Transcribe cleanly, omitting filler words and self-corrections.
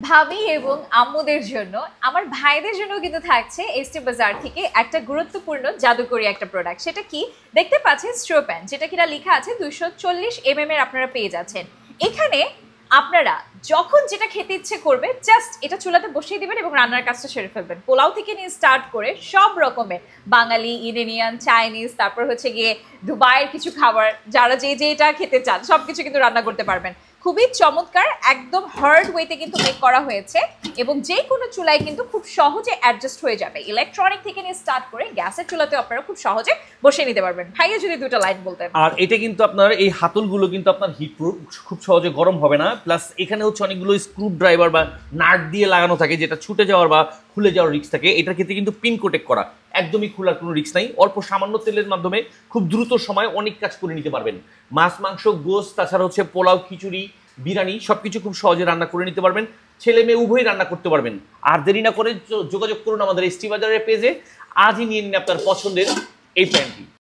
ভাবি এবং আম্মুদের জন্য আমার ভাইদের জন্য কিন্তু থাকছে এসটি বাজার থেকে একটা গুরুত্বপূর্ণ জাদুকরি একটা প্রোডাক্ট। সেটা কি দেখতে পাচ্ছেন, স্ট্রো প্যান, যেটা কিনা লেখা আছে 240 এর আপনারা পেয়ে যাচ্ছেন। এখানে আপনারা যখন যেটা খেতে ইচ্ছে করবে জাস্ট এটা চুলাতে বসিয়ে দিবেন এবং রান্নার কাজটা সেরে ফেলবেন। পোলাও থেকে নিয়ে স্টার্ট করে সব রকমের বাঙালি, ইরানিয়ান, চাইনিজ, তারপর হচ্ছে গিয়ে দুবাইয়ের কিছু খাবার, যারা যে যেটা খেতে চান সবকিছু কিন্তু রান্না করতে পারবেন। খুবই চমৎকার, একদম হার্ড ওয়েতে কিন্তু মেক করা হয়েছে এবং যে কোনো চুলায় কিন্তু খুব সহজে অ্যাডজাস্ট হয়ে যাবে। ইলেকট্রনিক থেকে নিয়ে স্টার্ট করে গ্যাসের চুলাতে আপনারা খুব সহজে বসিয়ে নিতে পারবেন। ভাইয়া যদি দুটো লাইন বলতেন। আর এটা কিন্তু আপনার এই হাতলগুলো কিন্তু আপনার হিট প্রুফ, খুব সহজে গরম হবে না। প্লাস এখানে হচ্ছে অনেকগুলো স্ক্রু ড্রাইভার বা নাট দিয়ে লাগানো থাকে, যেটা ছুটে যাওয়ার বা খুলে যাওয়ার রিস্ক থাকে। এটার ক্ষেত্রে কিন্তু পিন কোটেক করা, একদমই খোলার কোনো রিস্ক নাই। অল্প সামান্য তেলের মাধ্যমে খুব দ্রুত সময় অনেক কাজ করে নিতে পারবেন। মাছ, মাংস, গোশত, তাছাড়া হচ্ছে পোলাও, খিচুড়ি, বিরিয়ানি সবকিছু খুব সহজে রান্না করে নিতে পারবেন। ছেলে মেয়ে উভয়ই রান্না করতে পারবেন। আর দেরি না করে যোগাযোগ করুন আমাদের এসটি বাজারের পেজে। আজই নিয়ে নিন আপনার পছন্দের এই প্যানটি।